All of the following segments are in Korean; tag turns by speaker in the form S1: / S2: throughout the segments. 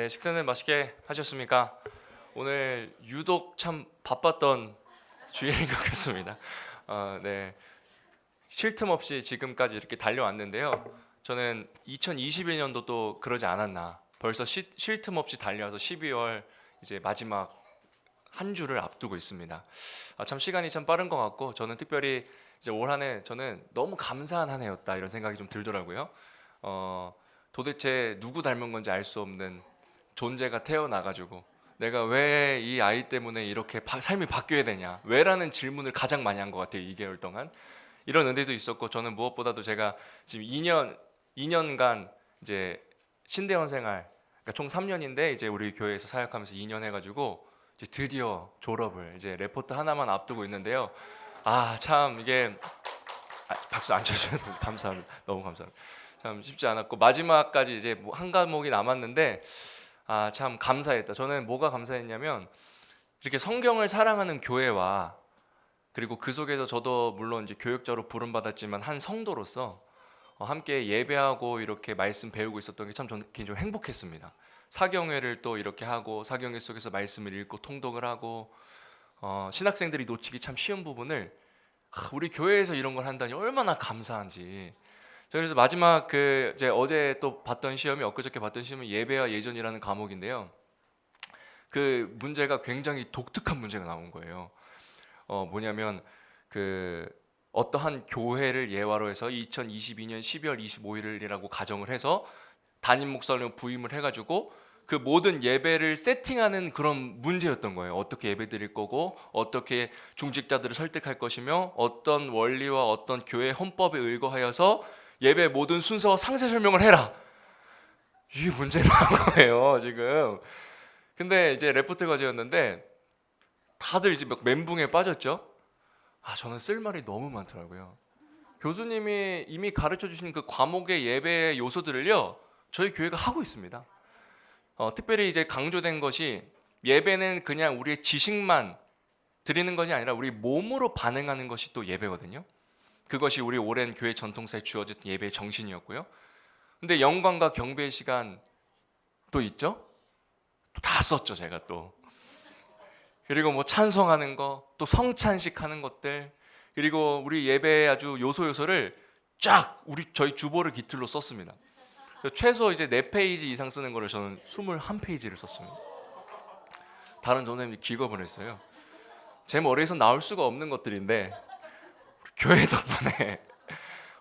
S1: 네, 식사는 맛있게 하셨습니까? 오늘 유독 참 바빴던 주일인 것 같습니다. 네, 쉴 틈 없이 지금까지 이렇게 달려왔는데요. 저는 2021년도 또 그러지 않았나. 벌써 쉴 틈 없이 달려와서 12월 이제 마지막 한 주를 앞두고 있습니다. 참 시간이 참 빠른 것 같고, 저는 특별히 이제 올 한 해 저는 너무 감사한 한 해였다 이런 생각이 좀 들더라고요. 도대체 누구 닮은 건지 알 수 없는 존재가 태어나가지고 내가 왜 이 아이 때문에 이렇게 삶이 바뀌어야 되냐, 왜라는 질문을 가장 많이 한 것 같아요. 2개월 동안 이런 은혜도 있었고, 저는 무엇보다도 제가 지금 2년간 이제 신대원 생활, 그러니까 총 3년인데 이제 우리 교회에서 사역하면서 2년 해가지고 이제 드디어 졸업을, 이제 레포트 하나만 앞두고 있는데요. 참 이게 박수 안 쳐주셔서 감사합니다. 너무 감사합니다. 참 쉽지 않았고, 마지막까지 이제 한 과목이 남았는데 참 감사했다. 저는 뭐가 감사했냐면, 이렇게 성경을 사랑하는 교회와, 그리고 그 속에서 저도 물론 이제 교역자로 부름받았지만 한 성도로서 함께 예배하고 이렇게 말씀 배우고 있었던 게 참 저는 개인적으로 행복했습니다. 사경회를 또 이렇게 하고, 사경회 속에서 말씀을 읽고 통독을 하고, 신학생들이 놓치기 참 쉬운 부분을 우리 교회에서 이런 걸 한다니 얼마나 감사한지. 그래서 마지막 이제 어제 또 봤던 시험이, 엊그저께 봤던 시험은 예배와 예전이라는 과목인데요. 그 문제가 굉장히 독특한 문제가 나온 거예요. 뭐냐면 어떠한 교회를 예화로 해서 2022년 12월 25일이라고 가정을 해서 담임 목사님 부임을 해가지고 그 모든 예배를 세팅하는 그런 문제였던 거예요. 어떻게 예배 드릴 거고, 어떻게 중직자들을 설득할 것이며, 어떤 원리와 어떤 교회 헌법에 의거하여서 예배 모든 순서와 상세 설명을 해라. 이게 문제가 나온 거예요 지금. 근데 이제 레포트 과제였는데 다들 이제 막 멘붕에 빠졌죠. 저는 쓸 말이 너무 많더라고요. 교수님이 이미 가르쳐 주신 그 과목의 예배의 요소들을요, 저희 교회가 하고 있습니다. 특별히 이제 강조된 것이, 예배는 그냥 우리의 지식만 드리는 것이 아니라 우리 몸으로 반응하는 것이 또 예배거든요. 그것이 우리 오랜 교회 전통사에 주어진 예배의 정신이었고요. 근데 영광과 경배의 시간 또 있죠? 또 다 썼죠 제가 또. 그리고 뭐 찬송하는 거, 또 성찬식 하는 것들, 그리고 우리 예배의 아주 요소를 쫙 저희 주보를 깃틀로 썼습니다. 최소 이제 4페이지 이상 쓰는 거를 저는 21페이지를 썼습니다. 다른 전도사님들이 기겁을 했어요. 제 머리에서 나올 수가 없는 것들인데 교회 덕분에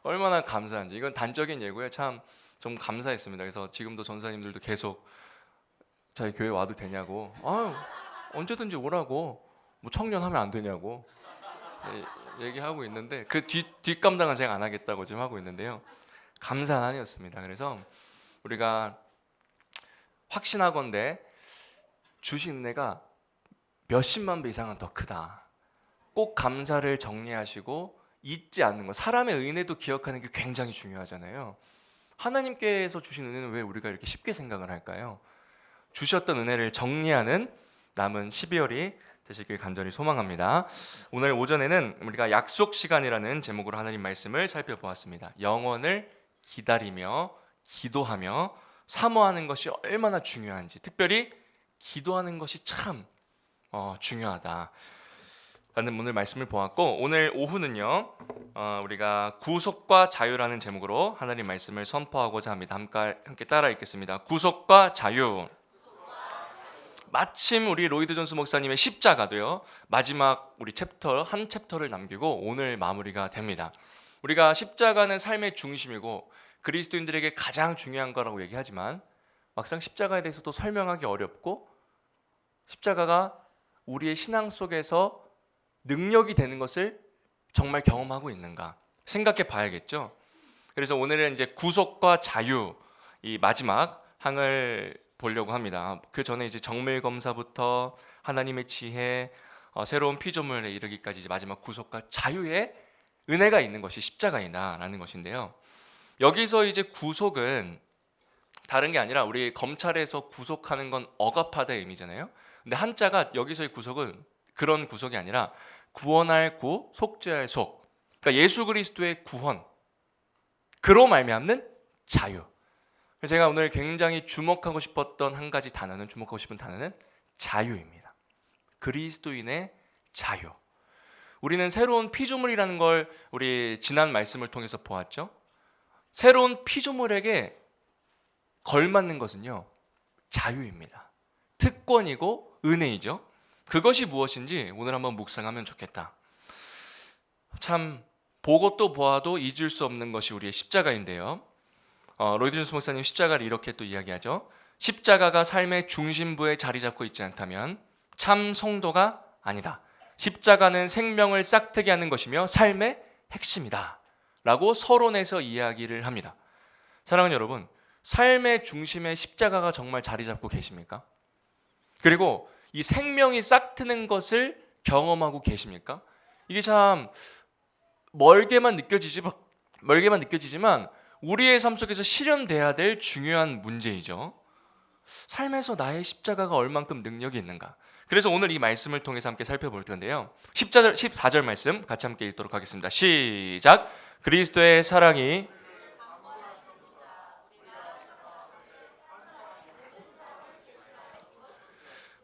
S1: 얼마나 감사한지. 이건 단적인 예고에 참 좀 감사했습니다. 그래서 지금도 전사님들도 계속 저희 교회 와도 되냐고, 언제든지 오라고, 뭐 청년하면 안 되냐고 얘기하고 있는데, 그 뒷감당은 제가 안 하겠다고 지금 하고 있는데요. 감사한 한 해였습니다. 그래서 우리가 확신하건대 주신 은혜가 몇십만 배 이상은 더 크다. 꼭 감사를 정리하시고 잊지 않는 것, 사람의 은혜도 기억하는 게 굉장히 중요하잖아요. 하나님께서 주신 은혜는 왜 우리가 이렇게 쉽게 생각을 할까요? 주셨던 은혜를 정리하는 남은 12월이 되시길 간절히 소망합니다. 오늘 오전에는 우리가 약속 시간이라는 제목으로 하나님 말씀을 살펴보았습니다. 영원을 기다리며 기도하며 사모하는 것이 얼마나 중요한지, 특별히 기도하는 것이 참 중요하다 라는 오늘 말씀을 보았고, 오늘 오후는요 우리가 구속과 자유라는 제목으로 하나님 말씀을 선포하고자 합니다. 함께 따라 읽겠습니다. 구속과 자유. 마침 우리 로이드 존스 목사님의 십자가도요, 마지막 우리 한 챕터를 남기고 오늘 마무리가 됩니다. 우리가 십자가는 삶의 중심이고 그리스도인들에게 가장 중요한 거라고 얘기하지만, 막상 십자가에 대해서도 설명하기 어렵고, 십자가가 우리의 신앙 속에서 능력이 되는 것을 정말 경험하고 있는가 생각해 봐야겠죠. 그래서 오늘은 이제 구속과 자유, 이 마지막 항을 보려고 합니다. 그 전에 이제 정밀 검사부터 하나님의 지혜, 새로운 피조물에 이르기까지 이제 마지막 구속과 자유의 은혜가 있는 것이 십자가이다라는 것인데요. 여기서 이제 구속은 다른 게 아니라, 우리 검찰에서 구속하는 건 억압하다의 의미잖아요. 근데 한자가 여기서의 구속은 그런 구속이 아니라 구원할 구, 속죄할 속. 그러니까 예수 그리스도의 구원, 그로 말미암는 자유. 제가 오늘 굉장히 주목하고 싶은 단어는 자유입니다. 그리스도인의 자유. 우리는 새로운 피조물이라는 걸 우리 지난 말씀을 통해서 보았죠. 새로운 피조물에게 걸맞는 것은요, 자유입니다. 특권이고 은혜이죠. 그것이 무엇인지 오늘 한번 묵상하면 좋겠다. 참 보고 또 보아도 잊을 수 없는 것이 우리의 십자가인데요. 로이드 존스 목사님 십자가를 이렇게 또 이야기하죠. 십자가가 삶의 중심부에 자리 잡고 있지 않다면 참 성도가 아니다. 십자가는 생명을 싹트게 하는 것이며 삶의 핵심이다 라고 서론에서 이야기를 합니다. 사랑하는 여러분, 삶의 중심에 십자가가 정말 자리 잡고 계십니까? 그리고 이 생명이 싹트는 것을 경험하고 계십니까? 이게 참 멀게만 느껴지지만 우리의 삶 속에서 실현돼야 될 중요한 문제이죠. 삶에서 나의 십자가가 얼만큼 능력이 있는가? 그래서 오늘 이 말씀을 통해서 함께 살펴볼 텐데요. 14절 말씀 같이 함께 읽도록 하겠습니다. 시작. 그리스도의 사랑이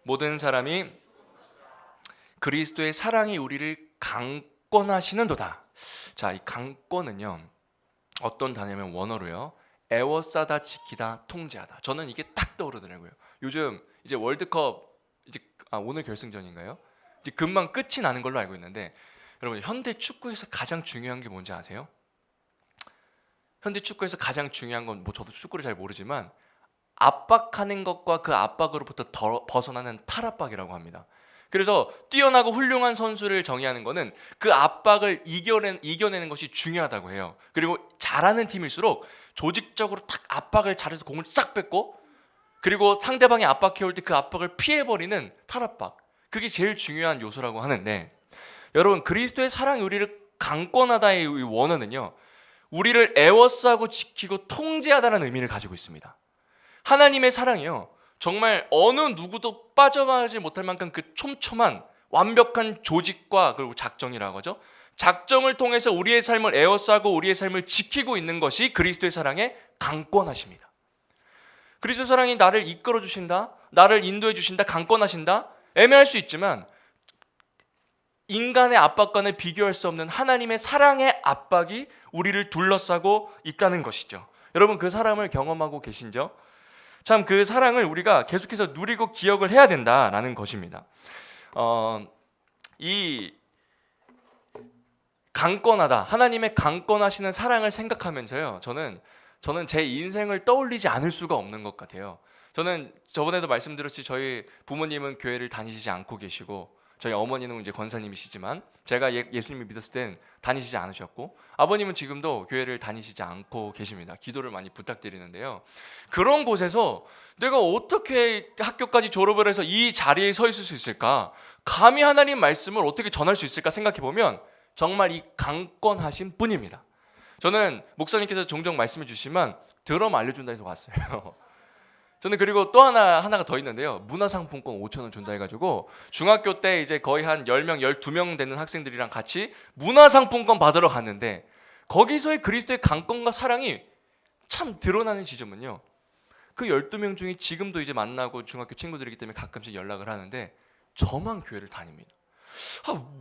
S1: 모든 사람이 그리스도의 사랑이 우리를 강권하시는도다. 자, 이 강권은요, 어떤 단어냐면 원어로요, 애워싸다, 지키다, 통제하다. 저는 이게 딱 떠오르더라고요. 요즘 이제 월드컵 오늘 결승전인가요? 이제 금방 끝이 나는 걸로 알고 있는데, 여러분 현대 축구에서 가장 중요한 게 뭔지 아세요? 현대 축구에서 가장 중요한 건 저도 축구를 잘 모르지만 압박하는 것과 그 압박으로부터 벗어나는 탈압박이라고 합니다. 그래서 뛰어나고 훌륭한 선수를 정의하는 것은 그 압박을 이겨내는 것이 중요하다고 해요. 그리고 잘하는 팀일수록 조직적으로 딱 압박을 잘해서 공을 싹 뺏고, 그리고 상대방이 압박해올 때 그 압박을 피해버리는 탈압박, 그게 제일 중요한 요소라고 하는데, 여러분 그리스도의 사랑이 우리를 강권하다의 원어는요, 우리를 애워싸고 지키고 통제하다는 의미를 가지고 있습니다. 하나님의 사랑이요, 정말 어느 누구도 빠져나가지 못할 만큼 그 촘촘한 완벽한 조직과 그리고 작정이라고 하죠. 작정을 통해서 우리의 삶을 에워싸고 우리의 삶을 지키고 있는 것이 그리스도의 사랑의 강권하십니다. 그리스도의 사랑이 나를 이끌어 주신다, 나를 인도해 주신다, 강권하신다, 애매할 수 있지만 인간의 압박과는 비교할 수 없는 하나님의 사랑의 압박이 우리를 둘러싸고 있다는 것이죠. 여러분 그 사랑을 경험하고 계신죠? 참 그 사랑을 우리가 계속해서 누리고 기억을 해야 된다라는 것입니다. 이 강권하다, 하나님의 강권하시는 사랑을 생각하면서요, 저는 제 인생을 떠올리지 않을 수가 없는 것 같아요. 저는 저번에도 말씀드렸지, 저희 부모님은 교회를 다니시지 않고 계시고, 저희 어머니는 이제 권사님이시지만 제가 예수님을 믿었을 땐 다니시지 않으셨고, 아버님은 지금도 교회를 다니시지 않고 계십니다. 기도를 많이 부탁드리는데요. 그런 곳에서 내가 어떻게 학교까지 졸업을 해서 이 자리에 서 있을 수 있을까? 감히 하나님 말씀을 어떻게 전할 수 있을까 생각해 보면 정말 이 강권하신 분입니다. 저는 목사님께서 종종 말씀해 주시면 드럼 알려준다 해서 왔어요. 저는 그리고 또 하나가 더 있는데요. 문화상품권 5,000원 준다 해가지고 중학교 때 이제 거의 한 10명, 12명 되는 학생들이랑 같이 문화상품권 받으러 갔는데, 거기서의 그리스도의 강권과 사랑이 참 드러나는 지점은요, 그 12명 중에 지금도 이제 만나고 중학교 친구들이기 때문에 가끔씩 연락을 하는데 저만 교회를 다닙니다.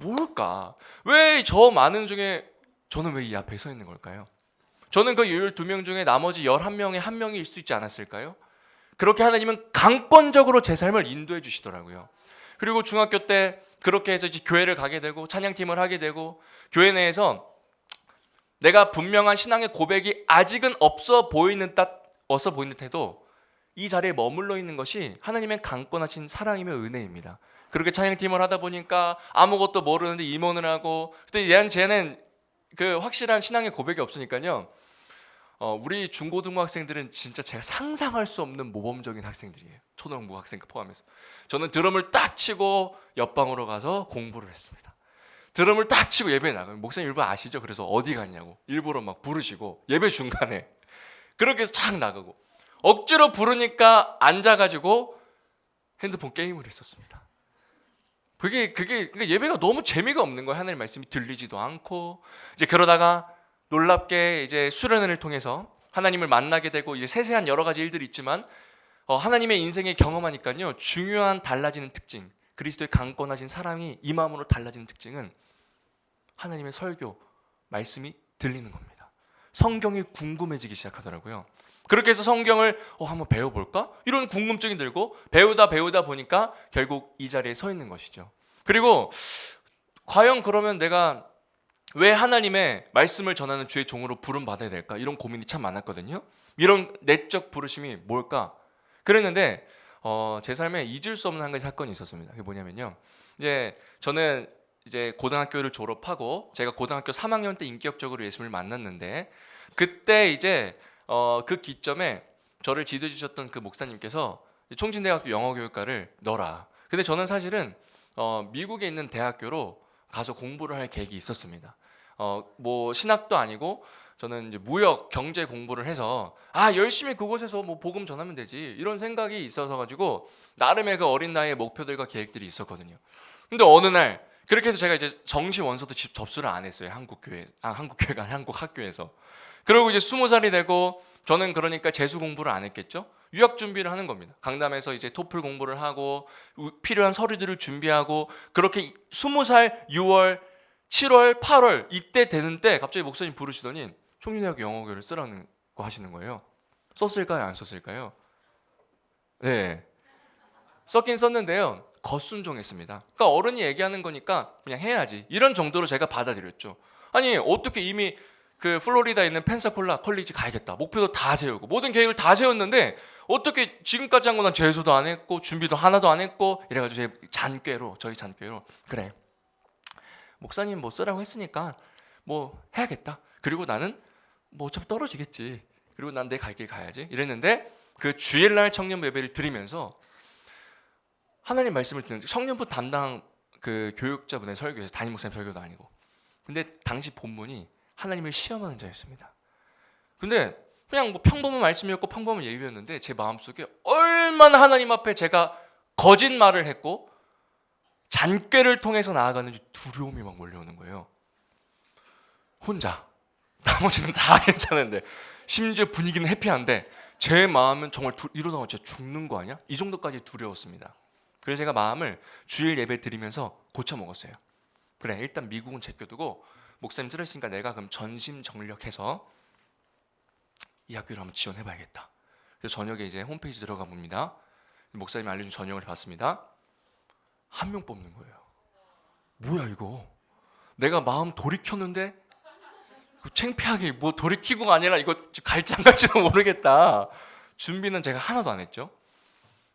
S1: 뭘까? 왜 저 많은 중에 저는 왜 이 앞에 서 있는 걸까요? 저는 그 12명 중에 나머지 11명의 한 명일 수 있지 않았을까요? 그렇게 하나님은 강권적으로 제 삶을 인도해 주시더라고요. 그리고 중학교 때 그렇게 해서 이제 교회를 가게 되고 찬양팀을 하게 되고, 교회 내에서 내가 분명한 신앙의 고백이 아직은 없어 보이는 듯해도 이 자리에 머물러 있는 것이 하나님의 강권하신 사랑이며 은혜입니다. 그렇게 찬양팀을 하다 보니까 아무것도 모르는데 임원을 하고, 근데 쟤는 그 확실한 신앙의 고백이 없으니까요, 우리 중고등부 학생들은 진짜 제가 상상할 수 없는 모범적인 학생들이에요. 초등부 학생 포함해서. 저는 드럼을 딱 치고 옆방으로 가서 공부를 했습니다. 드럼을 딱 치고 예배 나가요. 목사님 일부 아시죠? 그래서 어디 갔냐고 일부러 막 부르시고 예배 중간에 그렇게 해서 착 나가고, 억지로 부르니까 앉아가지고 핸드폰 게임을 했었습니다. 그러니까 예배가 너무 재미가 없는 거예요. 하나님 말씀이 들리지도 않고. 이제 그러다가 놀랍게 이제 수련회를 통해서 하나님을 만나게 되고 이제 세세한 여러 가지 일들이 있지만 하나님의 인생에 경험하니까요. 중요한 달라지는 특징, 그리스도의 강권하신 사랑이 이 마음으로 달라지는 특징은 하나님의 설교, 말씀이 들리는 겁니다. 성경이 궁금해지기 시작하더라고요. 그렇게 해서 성경을 한번 배워볼까? 이런 궁금증이 들고 배우다 보니까 결국 이 자리에 서 있는 것이죠. 그리고 과연 그러면 내가 왜 하나님의 말씀을 전하는 주의 종으로 부름 받아야 될까? 이런 고민이 참 많았거든요. 이런 내적 부르심이 뭘까? 그랬는데 제 삶에 잊을 수 없는 한 가지 사건이 있었습니다. 그게 뭐냐면요. 이제 저는 이제 고등학교를 졸업하고 제가 고등학교 3학년 때 인격적으로 예수님을 만났는데 그때 이제 그 기점에 저를 지도해 주셨던 그 목사님께서 총진대학교 영어교육과를 넣어라. 근데 저는 사실은 미국에 있는 대학교로 가서 공부를 할 계획이 있었습니다. 뭐 신학도 아니고 저는 이제 무역 경제 공부를 해서 열심히 그곳에서 뭐 복음 전하면 되지 이런 생각이 있어서 가지고 나름의 그 어린 나이의 목표들과 계획들이 있었거든요. 근데 어느 날 그렇게 해서 제가 이제 정시 원서도 접수를 안 했어요. 한국 학교에서. 그리고 이제 20살이 되고 저는 그러니까 재수 공부를 안 했겠죠. 유학 준비를 하는 겁니다. 강남에서 이제 토플 공부를 하고 필요한 서류들을 준비하고 그렇게 20살 6월 7월 8월 이때 되는 때 갑자기 목사님 부르시더니 총진대학교 영어교를 쓰라는 거 하시는 거예요. 썼을까요? 안 썼을까요? 네, 썼긴 썼는데요. 겉순종했습니다. 그러니까 어른이 얘기하는 거니까 그냥 해야지 이런 정도로 제가 받아들였죠. 아니 어떻게 이미 그 플로리다에 있는 펜사콜라 컬리지 가야겠다 목표도 다 세우고 모든 계획을 다 세웠는데 어떻게 지금까지 한 거 난 재수도 안 했고 준비도 하나도 안 했고 이래가지고 저희 잔꾀로 그래 목사님 뭐 쓰라고 했으니까 뭐 해야겠다. 그리고 나는 뭐 어차피 떨어지겠지. 그리고 난 내 갈 길 가야지 이랬는데 그 주일날 청년부 예배를 드리면서 하나님 말씀을 듣는 청년부 담당 그 교육자분의 설교에서 담임 목사님 설교도 아니고 근데 당시 본문이 하나님을 시험하는 자였습니다. 근데 그냥 뭐 평범한 말씀이었고 평범한 예배였는데 제 마음속에 얼마나 하나님 앞에 제가 거짓말을 했고 잔꾀를 통해서 나아가는지 두려움이 막 몰려오는 거예요. 혼자 나머지는 다 괜찮은데 심지어 분위기는 해피한데 제 마음은 정말 이러다가 진짜 죽는 거 아니야? 이 정도까지 두려웠습니다. 그래서 제가 마음을 주일 예배 드리면서 고쳐 먹었어요. 그래 일단 미국은 제껴두고 목사님 들으시니까 내가 그럼 전심전력해서 이 학교를 한번 지원해봐야겠다. 그래서 저녁에 이제 홈페이지 들어가 봅니다. 목사님이 알려준 전형을 봤습니다. 한 명 뽑는 거예요. 뭐야 이거? 내가 마음 돌이켰는데 창피하게 뭐 돌이키고가 아니라 이거 갈지 안 갈지도 모르겠다. 준비는 제가 하나도 안 했죠.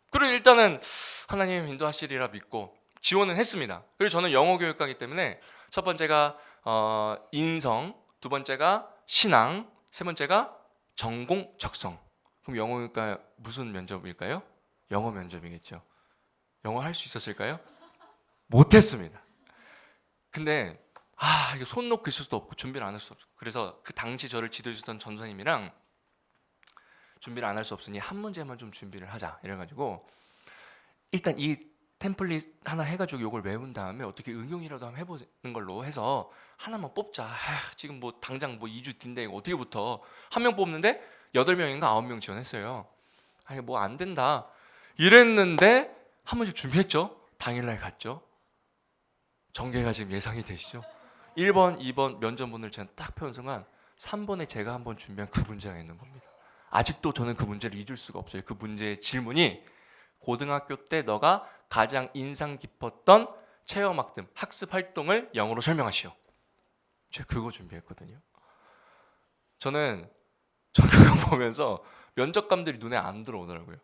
S1: 그리고 일단은 하나님 인도하시리라 믿고 지원은 했습니다. 그리고 저는 영어교육과이기 때문에 첫 번째가 인성, 두 번째가 신앙, 세 번째가 전공 적성. 그럼 영어교육과 무슨 면접일까요? 영어 면접이겠죠. 영어 할 수 있었을까요? 못했습니다. 근데 이거 손 놓고 있을 수도 없고 준비를 안 할 수 없고 그래서 그 당시 저를 지도해 주던 전사님이랑 준비를 안 할 수 없으니 한 문제만 좀 준비를 하자 이래가지고 일단 이 템플릿 하나 해가지고 이걸 외운 다음에 어떻게 응용이라도 한번 해보는 걸로 해서 하나만 뽑자. 지금 뭐 당장 뭐 2주 뒤인데 이거 어떻게부터 한 명 뽑는데 8명인가 9명 지원했어요. 뭐 안 된다 이랬는데 한 번씩 준비했죠. 당일날 갔죠. 전개가 지금 예상이 되시죠? 1번, 2번 면접문을 제가 딱 펴는 순간 3번에 제가 한번 준비한 그 문제가 있는 겁니다. 아직도 저는 그 문제를 잊을 수가 없어요. 그 문제의 질문이 고등학교 때 너가 가장 인상 깊었던 체험학습, 학습 활동을 영어로 설명하시오. 제가 그거 준비했거든요. 저는 그거 보면서 면접관들이 눈에 안 들어오더라고요.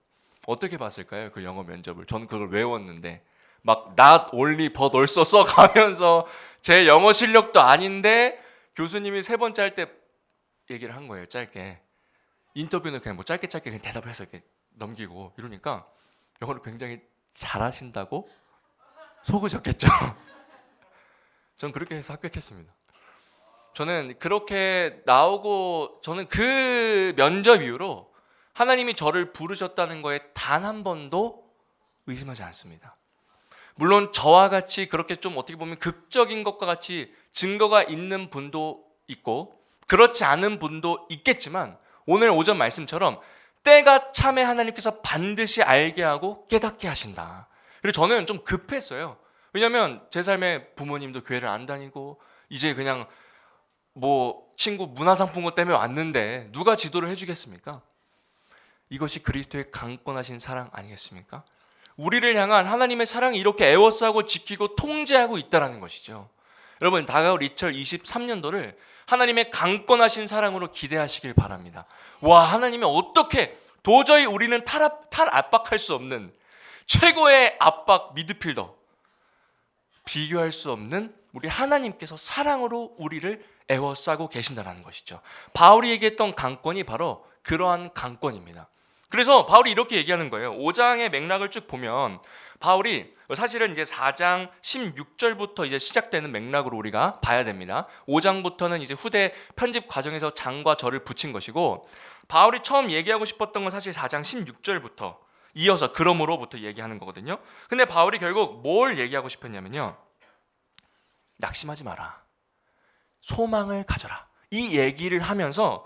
S1: 어떻게 봤을까요? 그 영어 면접을. 저는 그걸 외웠는데 막 not only but also 써가면서 제 영어 실력도 아닌데 교수님이 세 번째 할 때 얘기를 한 거예요. 짧게. 인터뷰는 그냥 뭐 짧게 그냥 대답을 해서 이렇게 넘기고 이러니까 영어를 굉장히 잘하신다고 속으셨겠죠. 전 그렇게 해서 합격했습니다. 저는 그렇게 나오고 저는 그 면접 이후로 하나님이 저를 부르셨다는 거에 단 한 번도 의심하지 않습니다. 물론 저와 같이 그렇게 좀 어떻게 보면 극적인 것과 같이 증거가 있는 분도 있고 그렇지 않은 분도 있겠지만 오늘 오전 말씀처럼 때가 참에 하나님께서 반드시 알게 하고 깨닫게 하신다. 그리고 저는 좀 급했어요. 왜냐하면 제 삶에 부모님도 교회를 안 다니고 이제 그냥 뭐 친구 문화상품권 때문에 왔는데 누가 지도를 해주겠습니까? 이것이 그리스도의 강권하신 사랑 아니겠습니까? 우리를 향한 하나님의 사랑이 이렇게 애워싸고 지키고 통제하고 있다는 것이죠. 여러분, 다가올 2023년도를 하나님의 강권하신 사랑으로 기대하시길 바랍니다. 와, 하나님이 어떻게 도저히 우리는 탈압박할 수 없는 최고의 압박 미드필더, 비교할 수 없는 우리 하나님께서 사랑으로 우리를 애워싸고 계신다는 것이죠. 바울이 얘기했던 강권이 바로 그러한 강권입니다. 그래서 바울이 이렇게 얘기하는 거예요. 5장의 맥락을 쭉 보면 바울이 사실은 이제 4장 16절부터 이제 시작되는 맥락으로 우리가 봐야 됩니다. 5장부터는 이제 후대 편집 과정에서 장과 절을 붙인 것이고, 바울이 처음 얘기하고 싶었던 건 사실 4장 16절부터 이어서 그러므로부터 얘기하는 거거든요. 근데 바울이 결국 뭘 얘기하고 싶었냐면요, 낙심하지 마라, 소망을 가져라, 이 얘기를 하면서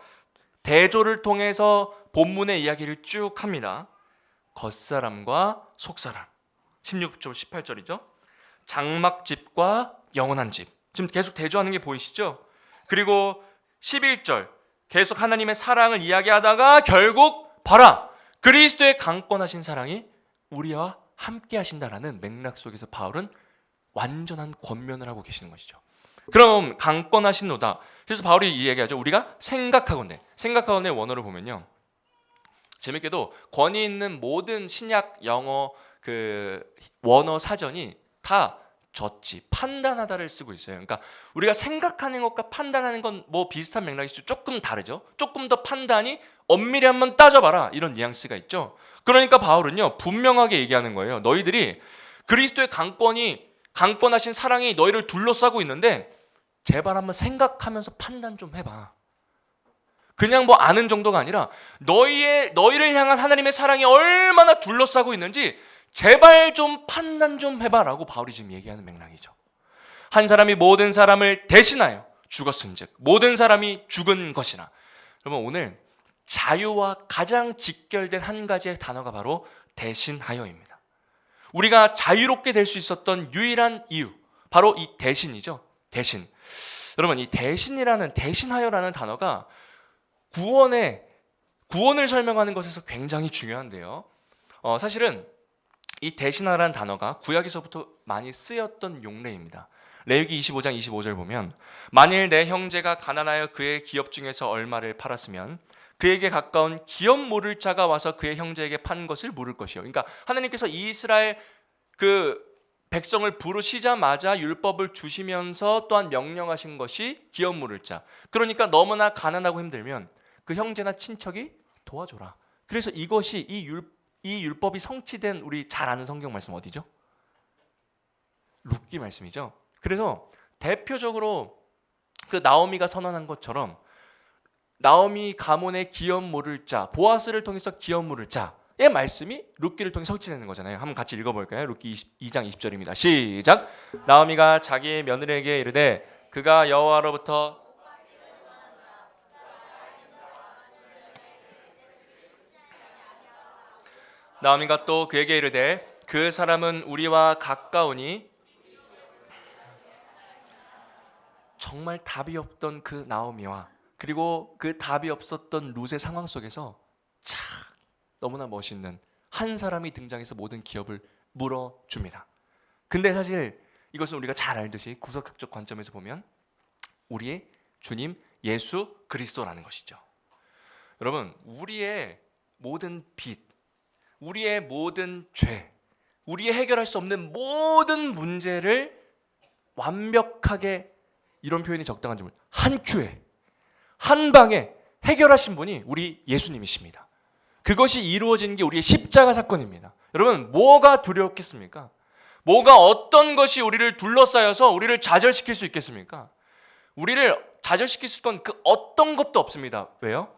S1: 대조를 통해서 본문의 이야기를 쭉 합니다. 겉사람과 속사람, 16절 18절이죠. 장막집과 영원한 집, 지금 계속 대조하는 게 보이시죠? 그리고 11절 계속 하나님의 사랑을 이야기하다가 결국 봐라, 그리스도의 강권하신 사랑이 우리와 함께 하신다라는 맥락 속에서 바울은 완전한 권면을 하고 계시는 것이죠. 그럼 강권하신노다. 그래서 바울이 이 얘기하죠. 우리가 생각하건대 원어를 보면요, 재밌게도 권위 있는 모든 신약 영어 그 원어 사전이 다 젖지, 판단하다를 쓰고 있어요. 그러니까 우리가 생각하는 것과 판단하는 건 뭐 비슷한 맥락이 조금 다르죠. 조금 더 판단이 엄밀히 한번 따져봐라, 이런 뉘앙스가 있죠. 그러니까 바울은요, 분명하게 얘기하는 거예요. 너희들이 그리스도의 강권하신 사랑이 너희를 둘러싸고 있는데 제발 한번 생각하면서 판단 좀 해봐. 그냥 뭐 아는 정도가 아니라 너희를 향한 하나님의 사랑이 얼마나 둘러싸고 있는지 제발 좀 판단 좀 해봐라고 바울이 지금 얘기하는 맥락이죠. 한 사람이 모든 사람을 대신하여 죽었은즉 모든 사람이 죽은 것이나. 여러분, 오늘 자유와 가장 직결된 한 가지의 단어가 바로 대신하여입니다. 우리가 자유롭게 될 수 있었던 유일한 이유, 바로 이 대신이죠. 대신. 여러분, 이 대신하여라는 단어가 구원을 설명하는 것에서 굉장히 중요한데요. 사실은 이 대신하라는 단어가 구약에서부터 많이 쓰였던 용례입니다. 레위기 25장 25절 보면, 만일 내 형제가 가난하여 그의 기업 중에서 얼마를 팔았으면 그에게 가까운 기업 물을 자가 와서 그의 형제에게 판 것을 물을 것이요. 그러니까 하나님께서 이스라엘 그 백성을 부르시자마자 율법을 주시면서 또한 명령하신 것이 기업 물을 자. 그러니까 너무나 가난하고 힘들면 그 형제나 친척이 도와줘라. 그래서 이것이 이 율법이 성취된 우리 잘 아는 성경 말씀 어디죠? 룻기 말씀이죠. 그래서 대표적으로 그 나오미가 선언한 것처럼 나오미 가문의 기업 물을 자, 보아스를 통해서 기업 물을 자의 말씀이 룻기를 통해 성취되는 거잖아요. 한번 같이 읽어볼까요? 룻기 2장 20절입니다. 시작. 나오미가 자기 며느리에게 이르되 그가 여호와로부터 나오미가 또 그에게 이르되 그 사람은 우리와 가까우니. 정말 답이 없던 그 나오미와 그리고 그 답이 없었던 룻의 상황 속에서 참 너무나 멋있는 한 사람이 등장해서 모든 기업을 물어줍니다. 근데 사실 이것은 우리가 잘 알듯이 구속학적 관점에서 보면 우리의 주님 예수 그리스도라는 것이죠. 여러분, 우리의 모든 빚, 우리의 모든 죄, 우리의 해결할 수 없는 모든 문제를 완벽하게, 이런 표현이 적당한지 모르겠어요, 한 큐에 한 방에 해결하신 분이 우리 예수님이십니다. 그것이 이루어진 게 우리의 십자가 사건입니다. 여러분, 뭐가 두려웠겠습니까? 뭐가 어떤 것이 우리를 둘러싸여서 우리를 좌절시킬 수 있겠습니까? 우리를 좌절시킬 수 있던 그 어떤 것도 없습니다. 왜요?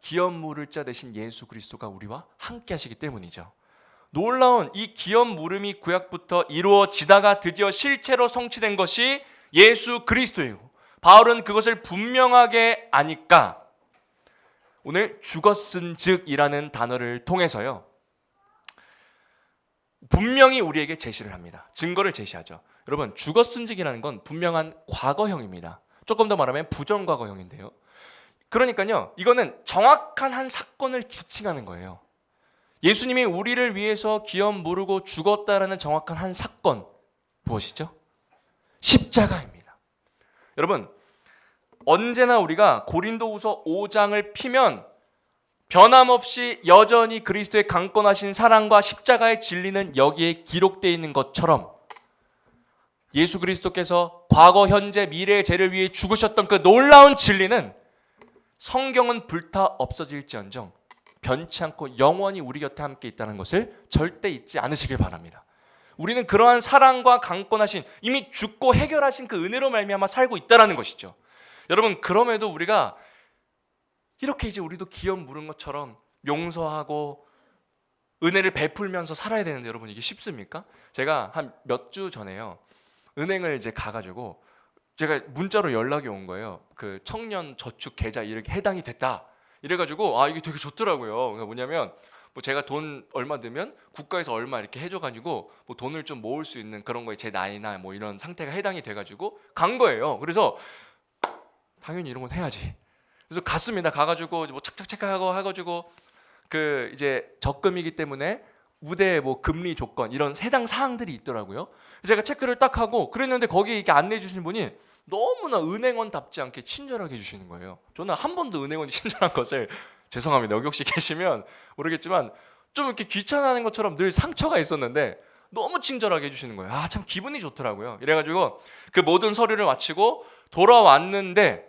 S1: 기업 물을 자 되신 예수 그리스도가 우리와 함께 하시기 때문이죠. 놀라운 이 기업 물음이 구약부터 이루어지다가 드디어 실체로 성취된 것이 예수 그리스도이고, 바울은 그것을 분명하게 아니까 오늘 죽었은즉이라는 단어를 통해서요, 분명히 우리에게 제시를 합니다. 증거를 제시하죠. 여러분, 죽었은즉이라는 건 분명한 과거형입니다. 조금 더 말하면 부정과거형인데요. 그러니까요, 이거는 정확한 한 사건을 지칭하는 거예요. 예수님이 우리를 위해서 기업 무르고 죽었다라는 정확한 한 사건, 무엇이죠? 십자가입니다. 여러분, 언제나 우리가 고린도후서 5장을 피면 변함없이 여전히 그리스도의 강권하신 사랑과 십자가의 진리는 여기에 기록되어 있는 것처럼, 예수 그리스도께서 과거, 현재, 미래의 죄를 위해 죽으셨던 그 놀라운 진리는 성경은 불타 없어질지언정 변치 않고 영원히 우리 곁에 함께 있다는 것을 절대 잊지 않으시길 바랍니다. 우리는 그러한 사랑과 강권하신, 이미 죽고 해결하신 그 은혜로 말미암아 살고 있다는 것이죠. 여러분, 그럼에도 우리가 이렇게 이제 우리도 기업 물은 것처럼 용서하고 은혜를 베풀면서 살아야 되는데, 여러분 이게 쉽습니까? 제가 한 몇 주 전에요, 은행을 이제 가가지고 제가 문자로 연락이 온 거예요. 그 청년 저축 계좌 이렇게 해당이 됐다. 이래가지고 이게 되게 좋더라고요. 그러니까 뭐냐면 뭐 제가 돈 얼마 넣으면 국가에서 얼마 이렇게 해줘가지고 뭐 돈을 좀 모을 수 있는 그런 거에 제 나이나 뭐 이런 상태가 해당이 돼가지고 간 거예요. 그래서 당연히 이런 건 해야지. 그래서 갔습니다. 가가지고 뭐 착착 체크하고 해가지고 그 이제 적금이기 때문에 우대 뭐 금리 조건 이런 해당 사항들이 있더라고요. 제가 체크를 딱 하고 그랬는데 거기 이렇게 안내해 주신 분이 너무나 은행원답지 않게 친절하게 해주시는 거예요. 저는 한 번도 은행원이 친절한 것을, 죄송합니다, 여기 혹시 계시면 모르겠지만 좀 이렇게 귀찮아하는 것처럼 늘 상처가 있었는데 너무 친절하게 해주시는 거예요. 참 기분이 좋더라고요. 이래가지고 그 모든 서류를 마치고 돌아왔는데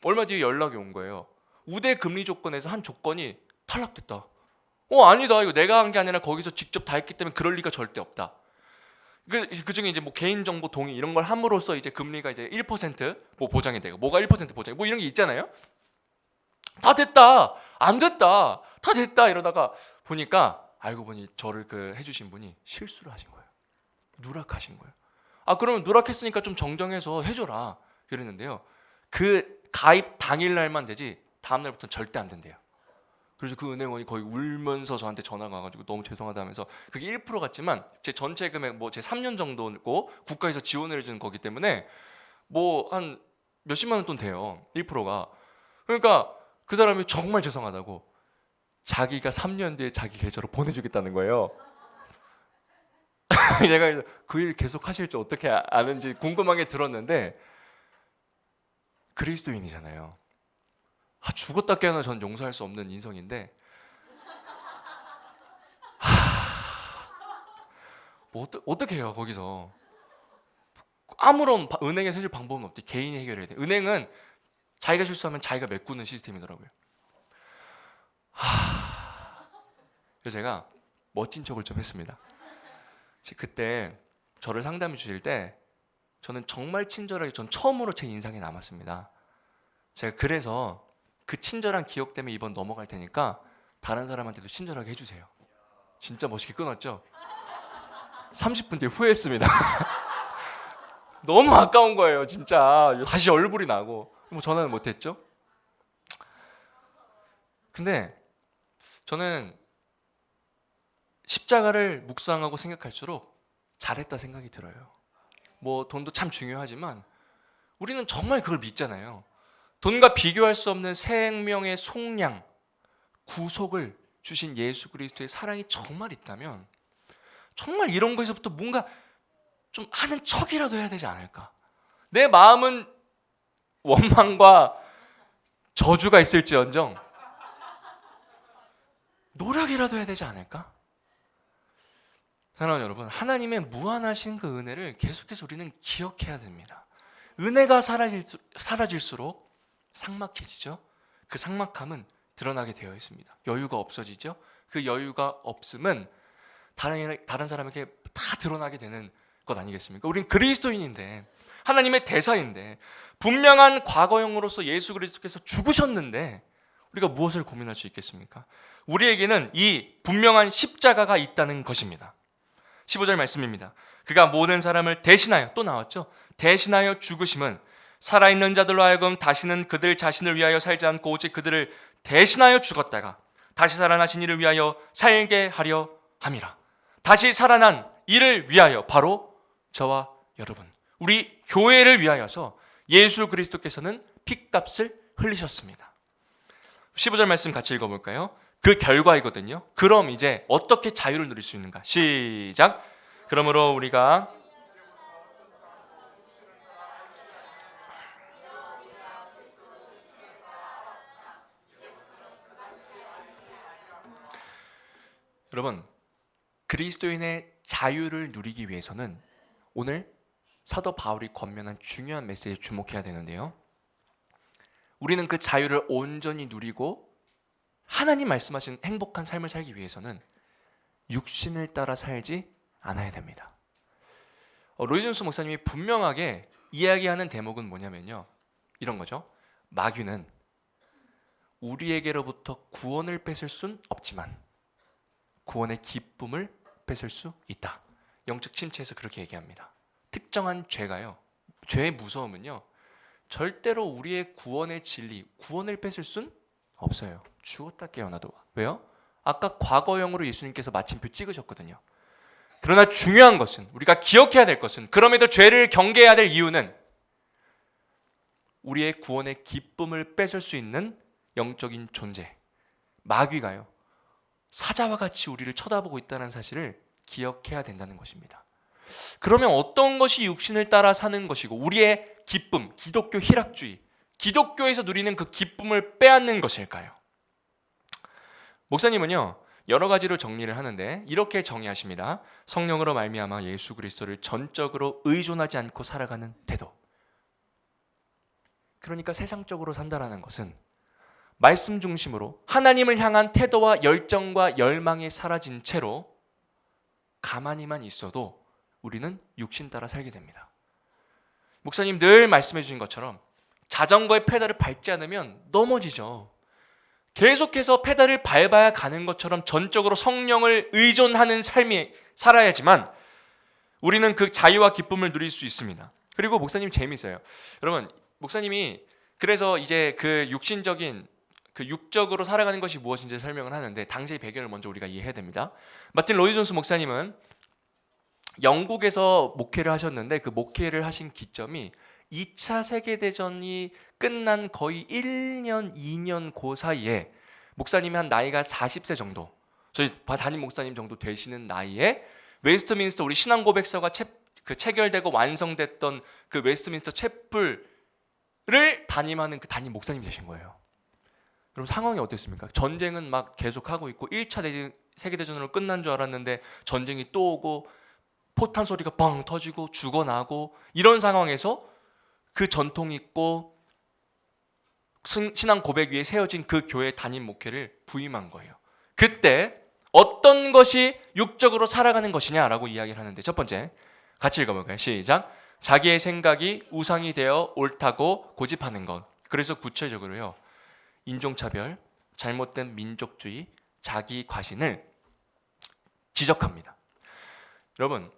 S1: 얼마 뒤에 연락이 온 거예요. 우대 금리 조건에서 한 조건이 탈락됐다. 아니다, 이거 내가 한 게 아니라 거기서 직접 다 했기 때문에 그럴 리가 절대 없다. 그 중에 이제 뭐 개인정보 동의 이런 걸 함으로써 이제 금리가 이제 1% 뭐 보장이 되고, 뭐가 1% 보장이 뭐 이런 게 있잖아요. 다 됐다, 안 됐다, 다 됐다 이러다가 보니까 알고 보니 저를 그 해주신 분이 실수를 하신 거예요. 누락하신 거예요. 그러면 누락했으니까 좀 정정해서 해줘라 그랬는데요. 그 가입 당일날만 되지 다음날부터는 절대 안 된대요. 그래서 그 은행원이 거의 울면서 저한테 전화가 와가지고 너무 죄송하다면서, 그게 1% 같지만 제 전체 금액 뭐 제 3년 정도고 국가에서 지원을 해주는 거기 때문에 뭐 한 몇십만 원 돈 돼요, 1%가. 그러니까 그 사람이 정말 죄송하다고 자기가 3년 뒤에 자기 계좌로 보내주겠다는 거예요. 내가 그 일 계속 하실 줄 어떻게 아는지 궁금하게 들었는데, 그리스도인이잖아요. 죽었다 깨어나 전 용서할 수 없는 인성인데, 뭐 어떻게 해요 거기서. 아무런 은행에서 해줄 방법은 없지. 개인이 해결해야 돼. 은행은 자기가 실수하면 자기가 메꾸는 시스템이더라고요. 그래서 제가 멋진 척을 좀 했습니다. 그때 저를 상담해 주실 때 저는 정말 친절하게, 전 처음으로 제 인상에 남았습니다. 제가 그래서 그 친절한 기억 때문에 이번 넘어갈 테니까 다른 사람한테도 친절하게 해주세요. 진짜 멋있게 끊었죠? 30분 뒤에 후회했습니다. 너무 아까운 거예요 진짜. 다시 얼굴이 나고 뭐 전화는 못했죠. 근데 저는 십자가를 묵상하고 생각할수록 잘했다 생각이 들어요. 뭐 돈도 참 중요하지만 우리는 정말 그걸 믿잖아요. 돈과 비교할 수 없는 생명의 속량, 구속을 주신 예수 그리스도의 사랑이 정말 있다면 정말 이런 거에서부터 뭔가 좀 하는 척이라도 해야 되지 않을까. 내 마음은 원망과 저주가 있을지언정 노력이라도 해야 되지 않을까? 사랑하는 여러분, 하나님의 무한하신 그 은혜를 계속해서 우리는 기억해야 됩니다. 은혜가 사라질수록 삭막해지죠. 그 삭막함은 드러나게 되어 있습니다. 여유가 없어지죠. 그 여유가 없음은 다른 사람에게 다 드러나게 되는 것 아니겠습니까? 우린 그리스도인인데, 하나님의 대사인데, 분명한 과거형으로서 예수 그리스도께서 죽으셨는데 우리가 무엇을 고민할 수 있겠습니까? 우리에게는 이 분명한 십자가가 있다는 것입니다. 15절 말씀입니다. 그가 모든 사람을 대신하여, 또 나왔죠? 대신하여 죽으심은 살아있는 자들로 하여금 다시는 그들 자신을 위하여 살지 않고 오직 그들을 대신하여 죽었다가 다시 살아나신 이를 위하여 살게 하려 함이라. 다시 살아난 이를 위하여, 바로 저와 여러분, 우리 교회를 위하여서 예수 그리스도께서는 핏값을 흘리셨습니다. 15절 말씀 같이 읽어볼까요? 그 결과이거든요. 그럼 이제 어떻게 자유를 누릴 수 있는가? 시작. 그러므로 우리가 여러분, 그리스도인의 자유를 누리기 위해서는 오늘 사도 바울이 권면한 중요한 메시지에 주목해야 되는데요, 우리는 그 자유를 온전히 누리고 하나님 말씀하신 행복한 삶을 살기 위해서는 육신을 따라 살지 않아야 됩니다. 로이 존스 목사님이 분명하게 이야기하는 대목은 뭐냐면요, 이런 거죠. 마귀는 우리에게로부터 구원을 뺏을 순 없지만 구원의 기쁨을 뺏을 수 있다. 영적 침체에서 그렇게 얘기합니다. 특정한 죄가요, 죄의 무서움은요, 절대로 우리의 구원의 진리, 구원을 뺏을 순 없어요. 죽었다 깨어나도. 왜요? 아까 과거형으로 예수님께서 마침표 찍으셨거든요. 그러나 중요한 것은, 우리가 기억해야 될 것은, 그럼에도 죄를 경계해야 될 이유는 우리의 구원의 기쁨을 뺏을 수 있는 영적인 존재, 마귀가요, 사자와 같이 우리를 쳐다보고 있다는 사실을 기억해야 된다는 것입니다. 그러면 어떤 것이 육신을 따라 사는 것이고 우리의 기쁨, 기독교 희락주의, 기독교에서 누리는 그 기쁨을 빼앗는 것일까요? 목사님은요, 여러 가지로 정리를 하는데 이렇게 정의하십니다. 성령으로 말미암아 예수 그리스도를 전적으로 의존하지 않고 살아가는 태도. 그러니까 세상적으로 산다라는 것은 말씀 중심으로 하나님을 향한 태도와 열정과 열망이 사라진 채로 가만히만 있어도 우리는 육신 따라 살게 됩니다. 목사님 늘 말씀해 주신 것처럼 자전거의 페달을 밟지 않으면 넘어지죠. 계속해서 페달을 밟아야 가는 것처럼 전적으로 성령을 의존하는 삶이 살아야지만 우리는 그 자유와 기쁨을 누릴 수 있습니다. 그리고 목사님 재미있어요. 여러분, 목사님이 그래서 이제 그 육신적인, 그 육적으로 살아가는 것이 무엇인지 설명을 하는데 당시의 배경을 먼저 우리가 이해해야 됩니다. 마틴 로이 존스 목사님은 영국에서 목회를 하셨는데 그 목회를 하신 기점이 2차 세계대전이 끝난 거의 1년, 2년 그 사이에 목사님이 한 나이가 40세 정도, 저희 담임 목사님 정도 되시는 나이에 웨스트민스터 우리 신앙고백서가 체결되고 완성됐던 그 웨스트민스터 채플을 담임하는 그 담임 목사님이 되신 거예요. 그럼 상황이 어땠습니까? 전쟁은 막 계속하고 있고 1차 세계대전으로 끝난 줄 알았는데 전쟁이 또 오고 포탄 소리가 빵 터지고 죽어나고 이런 상황에서 그 전통 있고 신앙 고백 위에 세워진 그 교회 담임 목회를 부임한 거예요. 그때 어떤 것이 육적으로 살아가는 것이냐라고 이야기를 하는데 첫 번째, 같이 읽어볼까요? 시작. 자기의 생각이 우상이 되어 옳다고 고집하는 것. 그래서 구체적으로요, 인종차별, 잘못된 민족주의, 자기 과신을 지적합니다. 여러분,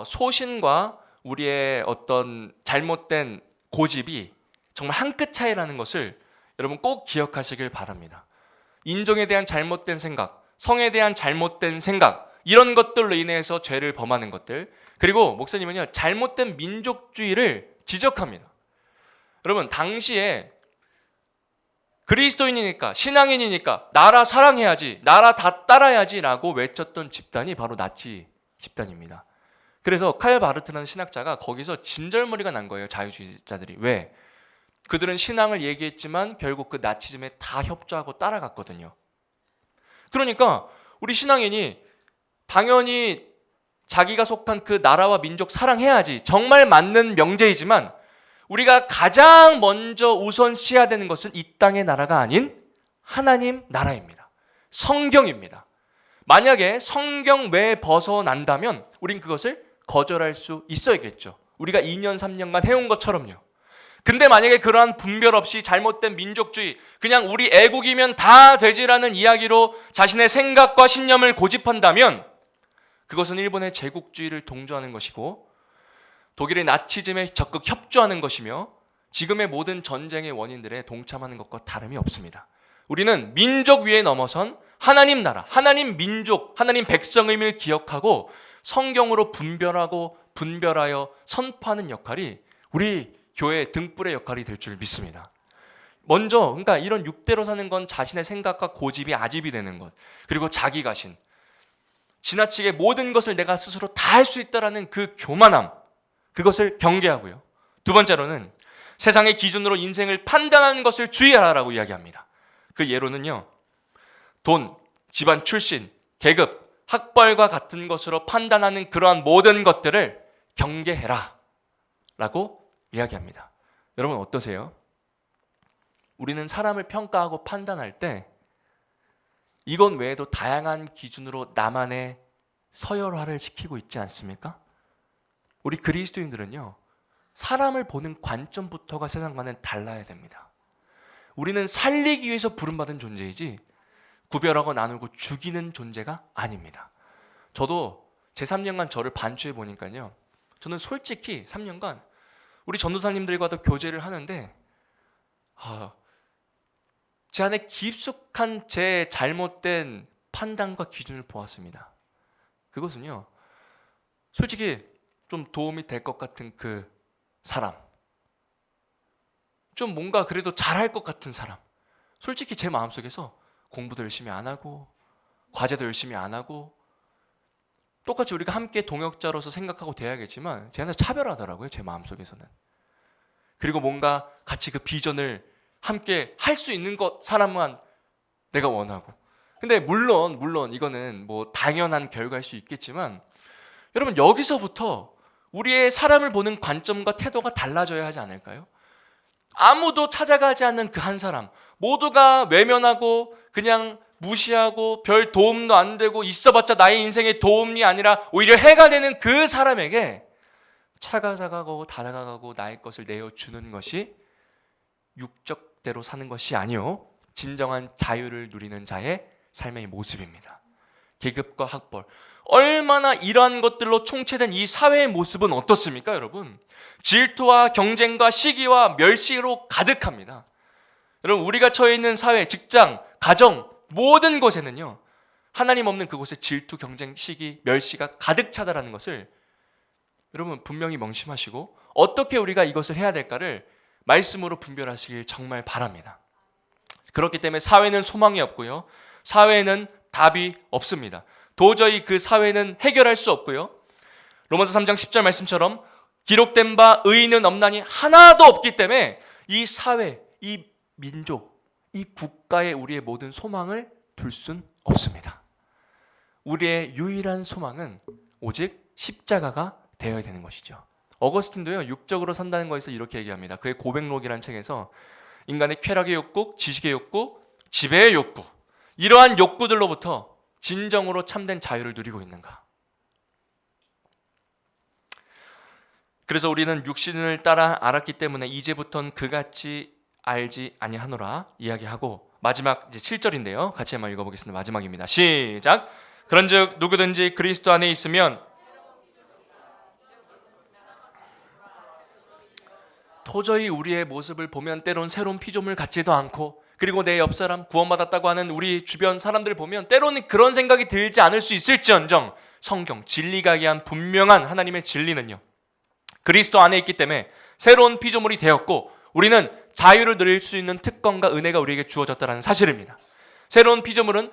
S1: 소신과 우리의 어떤 잘못된 고집이 정말 한 끗 차이라는 것을 여러분 꼭 기억하시길 바랍니다. 인종에 대한 잘못된 생각, 성에 대한 잘못된 생각, 이런 것들로 인해서 죄를 범하는 것들, 그리고 목사님은요, 잘못된 민족주의를 지적합니다. 여러분, 당시에 그리스도인이니까, 신앙인이니까 나라 사랑해야지, 나라 다 따라야지 라고 외쳤던 집단이 바로 나치 집단입니다. 그래서 칼 바르트라는 신학자가 거기서 진절머리가 난 거예요, 자유주의자들이. 왜? 그들은 신앙을 얘기했지만 결국 그 나치즘에 다 협조하고 따라갔거든요. 그러니까 우리 신앙인이 당연히 자기가 속한 그 나라와 민족 사랑해야지, 정말 맞는 명제이지만 우리가 가장 먼저 우선시해야 되는 것은 이 땅의 나라가 아닌 하나님 나라입니다. 성경입니다. 만약에 성경 외에 벗어난다면 우린 그것을 거절할 수 있어야겠죠. 우리가 2년 3년간 해온 것처럼요. 근데 만약에 그러한 분별 없이 잘못된 민족주의, 그냥 우리 애국이면 다 되지라는 이야기로 자신의 생각과 신념을 고집한다면 그것은 일본의 제국주의를 동조하는 것이고 독일의 나치즘에 적극 협조하는 것이며 지금의 모든 전쟁의 원인들에 동참하는 것과 다름이 없습니다. 우리는 민족 위에 넘어선 하나님 나라, 하나님 민족, 하나님 백성임을 기억하고 성경으로 분별하여 선포하는 역할이 우리 교회의 등불의 역할이 될 줄 믿습니다. 먼저 그러니까 이런 육대로 사는 건 자신의 생각과 고집이 아집이 되는 것, 그리고 자기 가신, 지나치게 모든 것을 내가 스스로 다 할 수 있다라는 그 교만함, 그것을 경계하고요. 두 번째로는 세상의 기준으로 인생을 판단하는 것을 주의하라고 이야기합니다. 그 예로는요, 돈, 집안 출신, 계급, 학벌과 같은 것으로 판단하는 그러한 모든 것들을 경계해라 라고 이야기합니다. 여러분 어떠세요? 우리는 사람을 평가하고 판단할 때 이건 외에도 다양한 기준으로 나만의 서열화를 시키고 있지 않습니까? 우리 그리스도인들은요, 사람을 보는 관점부터가 세상과는 달라야 됩니다. 우리는 살리기 위해서 부름받은 존재이지 구별하고 나누고 죽이는 존재가 아닙니다. 저도 제 3년간 저를 반추해 보니까요, 저는 솔직히 3년간 우리 전도사님들과도 교제를 하는데 제 안에 깊숙한 제 잘못된 판단과 기준을 보았습니다. 그것은요, 솔직히 좀 도움이 될 것 같은 그 사람, 좀 뭔가 그래도 잘할 것 같은 사람, 솔직히 제 마음속에서 공부도 열심히 안 하고 과제도 열심히 안 하고 똑같이 우리가 함께 동역자로서 생각하고 대해야겠지만 제 안에서 차별하더라고요, 제 마음속에서는. 그리고 뭔가 같이 그 비전을 함께 할 수 있는 사람만 내가 원하고. 근데 물론 이거는 뭐 당연한 결과일 수 있겠지만, 여러분 여기서부터 우리의 사람을 보는 관점과 태도가 달라져야 하지 않을까요? 아무도 찾아가지 않는 그 한 사람, 모두가 외면하고 그냥 무시하고 별 도움도 안 되고 있어봤자 나의 인생에 도움이 아니라 오히려 해가 되는 그 사람에게 찾아가고 다가가고 나의 것을 내어주는 것이 육적대로 사는 것이 아니요, 진정한 자유를 누리는 자의 삶의 모습입니다. 계급과 학벌, 얼마나 이러한 것들로 총체된 이 사회의 모습은 어떻습니까, 여러분? 질투와 경쟁과 시기와 멸시로 가득합니다. 여러분, 우리가 처해 있는 사회, 직장, 가정, 모든 곳에는요, 하나님 없는 그곳에 질투, 경쟁, 시기, 멸시가 가득 차다라는 것을 여러분 분명히 명심하시고 어떻게 우리가 이것을 해야 될까를 말씀으로 분별하시길 정말 바랍니다. 그렇기 때문에 사회는 소망이 없고요, 사회는 답이 없습니다. 도저히 그 사회는 해결할 수 없고요, 로마서 3장 10절 말씀처럼 기록된 바 의인은 없나니 하나도 없기 때문에 이 사회, 이 민족, 이 국가에 우리의 모든 소망을 둘 순 없습니다. 우리의 유일한 소망은 오직 십자가가 되어야 되는 것이죠. 어거스틴도요, 육적으로 산다는 것에서 이렇게 얘기합니다. 그의 고백록이라는 책에서 인간의 쾌락의 욕구, 지식의 욕구, 지배의 욕구, 이러한 욕구들로부터 진정으로 참된 자유를 누리고 있는가? 그래서 우리는 육신을 따라 알았기 때문에 이제부터는 그같이 알지 아니하노라 이야기하고, 마지막 이제 7절인데요. 같이 한번 읽어보겠습니다. 마지막입니다. 시작. 그런즉 누구든지 그리스도 안에 있으면 도저히 우리의 모습을 보면 때론 새로운 피조물 같지도 않고, 그리고 내 옆사람 구원받았다고 하는 우리 주변 사람들을 보면 때로는 그런 생각이 들지 않을 수 있을지언정, 성경 진리가 이야기한 분명한 하나님의 진리는요, 그리스도 안에 있기 때문에 새로운 피조물이 되었고 우리는 자유를 누릴 수 있는 특권과 은혜가 우리에게 주어졌다는 사실입니다. 새로운 피조물은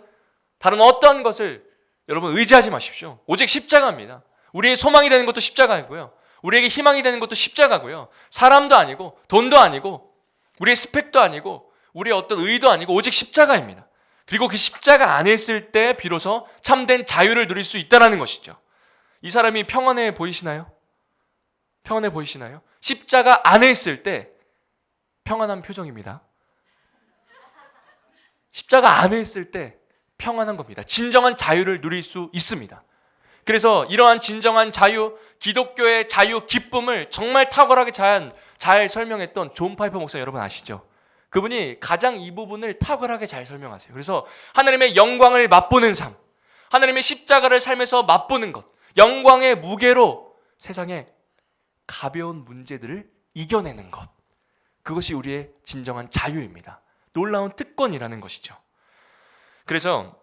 S1: 다른 어떠한 것을 여러분 의지하지 마십시오. 오직 십자가입니다. 우리의 소망이 되는 것도 십자가이고요, 우리에게 희망이 되는 것도 십자가고요, 사람도 아니고 돈도 아니고 우리의 스펙도 아니고 우리의 어떤 의도 아니고 오직 십자가입니다. 그리고 그 십자가 안에 있을 때 비로소 참된 자유를 누릴 수 있다는 것이죠. 이 사람이 평안해 보이시나요? 평안해 보이시나요? 십자가 안에 있을 때 평안한 표정입니다. 십자가 안에 있을 때 평안한 겁니다. 진정한 자유를 누릴 수 있습니다. 그래서 이러한 진정한 자유, 기독교의 자유, 기쁨을 정말 탁월하게 잘 설명했던 존 파이퍼 목사 여러분 아시죠? 그분이 가장 이 부분을 탁월하게 잘 설명하세요. 그래서 하나님의 영광을 맛보는 삶, 하나님의 십자가를 삶에서 맛보는 것, 영광의 무게로 세상의 가벼운 문제들을 이겨내는 것, 그것이 우리의 진정한 자유입니다. 놀라운 특권이라는 것이죠. 그래서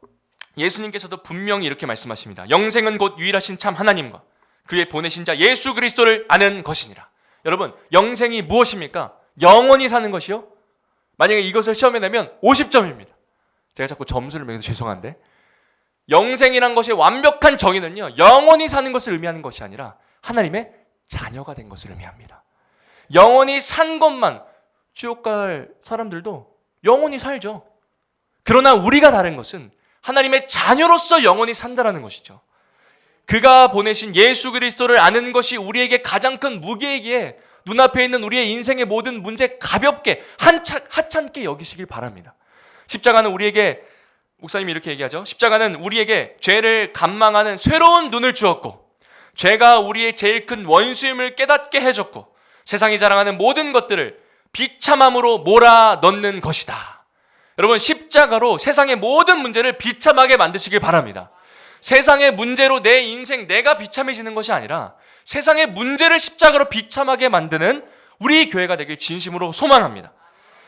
S1: 예수님께서도 분명히 이렇게 말씀하십니다. 영생은 곧 유일하신 참 하나님과 그의 보내신 자 예수 그리스도를 아는 것이니라. 여러분, 영생이 무엇입니까? 영원히 사는 것이요. 만약에 이것을 시험에 내면 50점입니다. 제가 자꾸 점수를 매겨서 죄송한데, 영생이란 것의 완벽한 정의는요, 영원히 사는 것을 의미하는 것이 아니라 하나님의 자녀가 된 것을 의미합니다. 영원히 산 것만, 지옥 갈 사람들도 영원히 살죠. 그러나 우리가 다른 것은 하나님의 자녀로서 영원히 산다라는 것이죠. 그가 보내신 예수 그리스도를 아는 것이 우리에게 가장 큰 무게이기에 눈앞에 있는 우리의 인생의 모든 문제 가볍게 하찮게 여기시길 바랍니다. 십자가는 우리에게, 목사님이 이렇게 얘기하죠. 십자가는 우리에게 죄를 감망하는 새로운 눈을 주었고 죄가 우리의 제일 큰 원수임을 깨닫게 해줬고 세상이 자랑하는 모든 것들을 비참함으로 몰아넣는 것이다. 여러분, 십자가로 세상의 모든 문제를 비참하게 만드시길 바랍니다. 세상의 문제로 내 인생, 내가 비참해지는 것이 아니라 세상의 문제를 십자가로 비참하게 만드는 우리 교회가 되길 진심으로 소망합니다.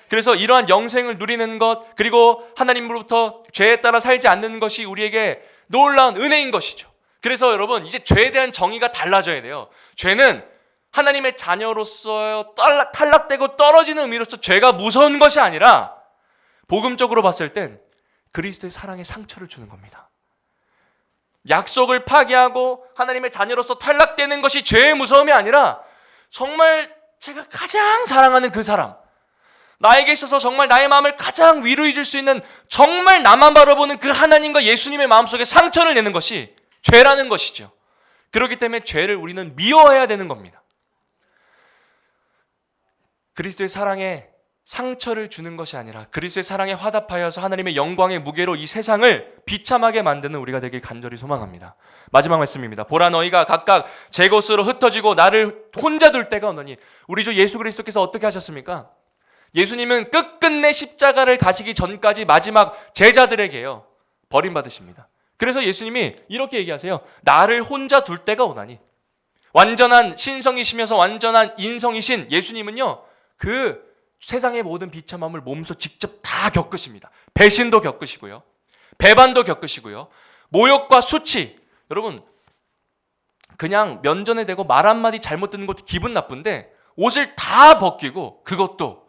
S1: 그래서 이러한 영생을 누리는 것, 그리고 하나님으로부터 죄에 따라 살지 않는 것이 우리에게 놀라운 은혜인 것이죠. 그래서 여러분, 이제 죄에 대한 정의가 달라져야 돼요. 죄는 하나님의 자녀로서 탈락되고 떨어지는 의미로서 죄가 무서운 것이 아니라 복음적으로 봤을 땐 그리스도의 사랑에 상처를 주는 겁니다. 약속을 파기하고 하나님의 자녀로서 탈락되는 것이 죄의 무서움이 아니라 정말 제가 가장 사랑하는 그 사람, 나에게 있어서 정말 나의 마음을 가장 위로해 줄 수 있는, 정말 나만 바라보는 그 하나님과 예수님의 마음속에 상처를 내는 것이 죄라는 것이죠. 그렇기 때문에 죄를 우리는 미워해야 되는 겁니다. 그리스도의 사랑에 상처를 주는 것이 아니라 그리스도의 사랑에 화답하여서 하나님의 영광의 무게로 이 세상을 비참하게 만드는 우리가 되길 간절히 소망합니다. 마지막 말씀입니다. 보라, 너희가 각각 제 곳으로 흩어지고 나를 혼자 둘 때가 오느니. 우리 주 예수 그리스도께서 어떻게 하셨습니까? 예수님은 끝끝내 십자가를 가시기 전까지 마지막 제자들에게요, 버림받으십니다. 그래서 예수님이 이렇게 얘기하세요. 나를 혼자 둘 때가 오나니. 완전한 신성이시면서 완전한 인성이신 예수님은요, 그 세상의 모든 비참함을 몸소 직접 다 겪으십니다. 배신도 겪으시고요, 배반도 겪으시고요, 모욕과 수치. 여러분, 그냥 면전에 대고 말 한마디 잘못 듣는 것도 기분 나쁜데 옷을 다 벗기고, 그것도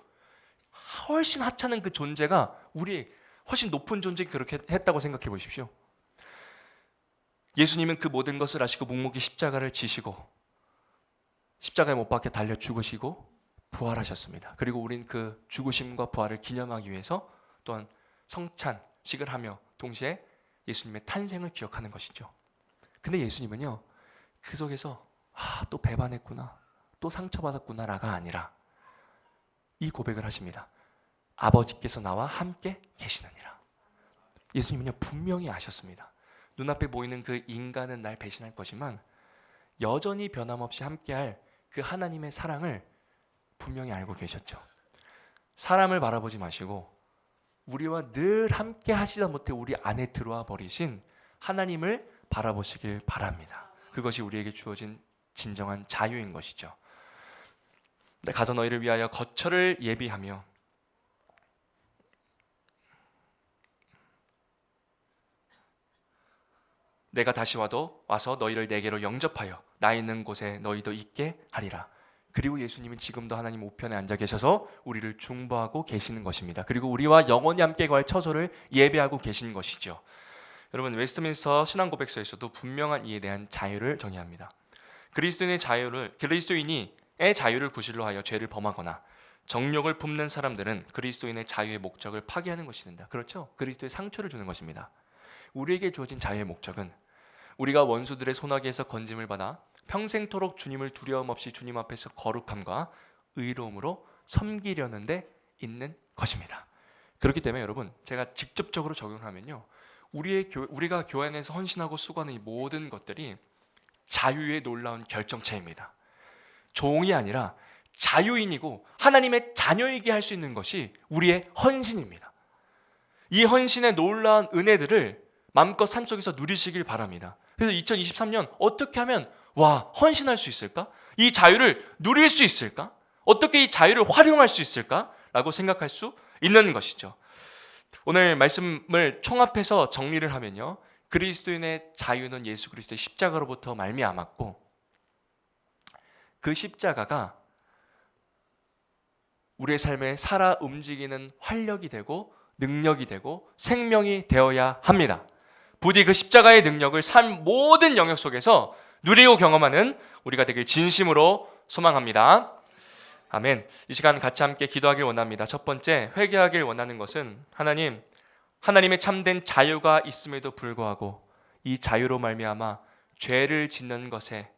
S1: 훨씬 하찮은 그 존재가 우리 훨씬 높은 존재가 그렇게 했다고 생각해 보십시오. 예수님은 그 모든 것을 아시고 묵묵히 십자가를 지시고 십자가에 못 박혀 달려 죽으시고 부활하셨습니다. 그리고 우린 그 죽으심과 부활을 기념하기 위해서 또한 성찬식을 하며 동시에 예수님의 탄생을 기억하는 것이죠. 근데 예수님은요, 그 속에서 또 배반했구나, 또 상처받았구나라가 아니라 이 고백을 하십니다. 아버지께서 나와 함께 계시느니라. 예수님은요, 분명히 아셨습니다. 눈앞에 보이는 그 인간은 날 배신할 거지만 여전히 변함없이 함께할 그 하나님의 사랑을 분명히 알고 계셨죠. 사람을 바라보지 마시고 우리와 늘 함께 하시다 못해 우리 안에 들어와 버리신 하나님을 바라보시길 바랍니다. 그것이 우리에게 주어진 진정한 자유인 것이죠. 가서 너희를 위하여 거처를 예비하며 내가 다시 와서 너희를 내게로 영접하여 나 있는 곳에 너희도 있게 하리라. 그리고 예수님은 지금도 하나님 우편에 앉아 계셔서 우리를 중보하고 계시는 것입니다. 그리고 우리와 영원히 함께 갈 처소를 예배하고 계신 것이죠. 여러분, 웨스트민스터 신앙고백서에서도 분명한 이에 대한 자유를 정의합니다. 그리스도인의 자유를 구실로 하여 죄를 범하거나 정욕을 품는 사람들은 그리스도인의 자유의 목적을 파괴하는 것이 된다. 그렇죠? 그리스도의 상처를 주는 것입니다. 우리에게 주어진 자유의 목적은 우리가 원수들의 손아귀에서 건짐을 받아 평생토록 주님을 두려움 없이 주님 앞에서 거룩함과 의로움으로 섬기려는 데 있는 것입니다. 그렇기 때문에 여러분, 제가 직접적으로 적용하면요, 우리가 교회 안에서 헌신하고 수고하는 이 모든 것들이 자유의 놀라운 결정체입니다. 종이 아니라 자유인이고 하나님의 자녀이게 할 수 있는 것이 우리의 헌신입니다. 이 헌신의 놀라운 은혜들을 마음껏 산속에서 누리시길 바랍니다. 그래서 2023년 어떻게 하면 헌신할 수 있을까? 이 자유를 누릴 수 있을까? 어떻게 이 자유를 활용할 수 있을까? 라고 생각할 수 있는 것이죠. 오늘 말씀을 총합해서 정리를 하면요, 그리스도인의 자유는 예수 그리스도의 십자가로부터 말미암았고, 그 십자가가 우리의 삶에 살아 움직이는 활력이 되고 능력이 되고 생명이 되어야 합니다. 부디 그 십자가의 능력을 삶 모든 영역 속에서 누리고 경험하는 우리가 되길 진심으로 소망합니다. 아멘. 이 시간 같이 함께 기도하길 원합니다. 첫 번째, 회개하길 원하는 것은 하나님의 참된 자유가 있음에도 불구하고 이 자유로 말미암아 죄를 짓는 것에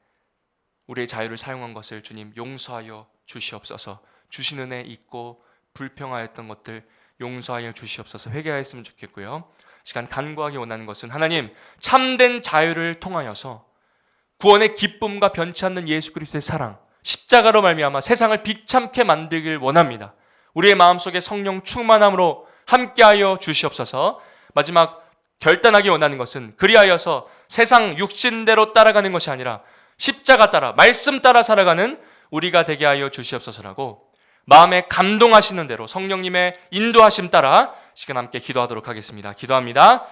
S1: 우리의 자유를 사용한 것을 주님 용서하여 주시옵소서. 주신 은혜 있고 불평하였던 것들 용서하여 주시옵소서. 회개하였으면 좋겠고요. 시간 간구하기 원하는 것은 하나님 참된 자유를 통하여서 구원의 기쁨과 변치 않는 예수 그리스도의 사랑, 십자가로 말미암아 세상을 비참케 만들길 원합니다. 우리의 마음속에 성령 충만함으로 함께하여 주시옵소서. 마지막 결단하기 원하는 것은 그리하여서 세상 육신대로 따라가는 것이 아니라 십자가 따라 말씀 따라 살아가는 우리가 되게 하여 주시옵소서라고 마음에 감동하시는 대로 성령님의 인도하심 따라 시간 함께 기도하도록 하겠습니다. 기도합니다.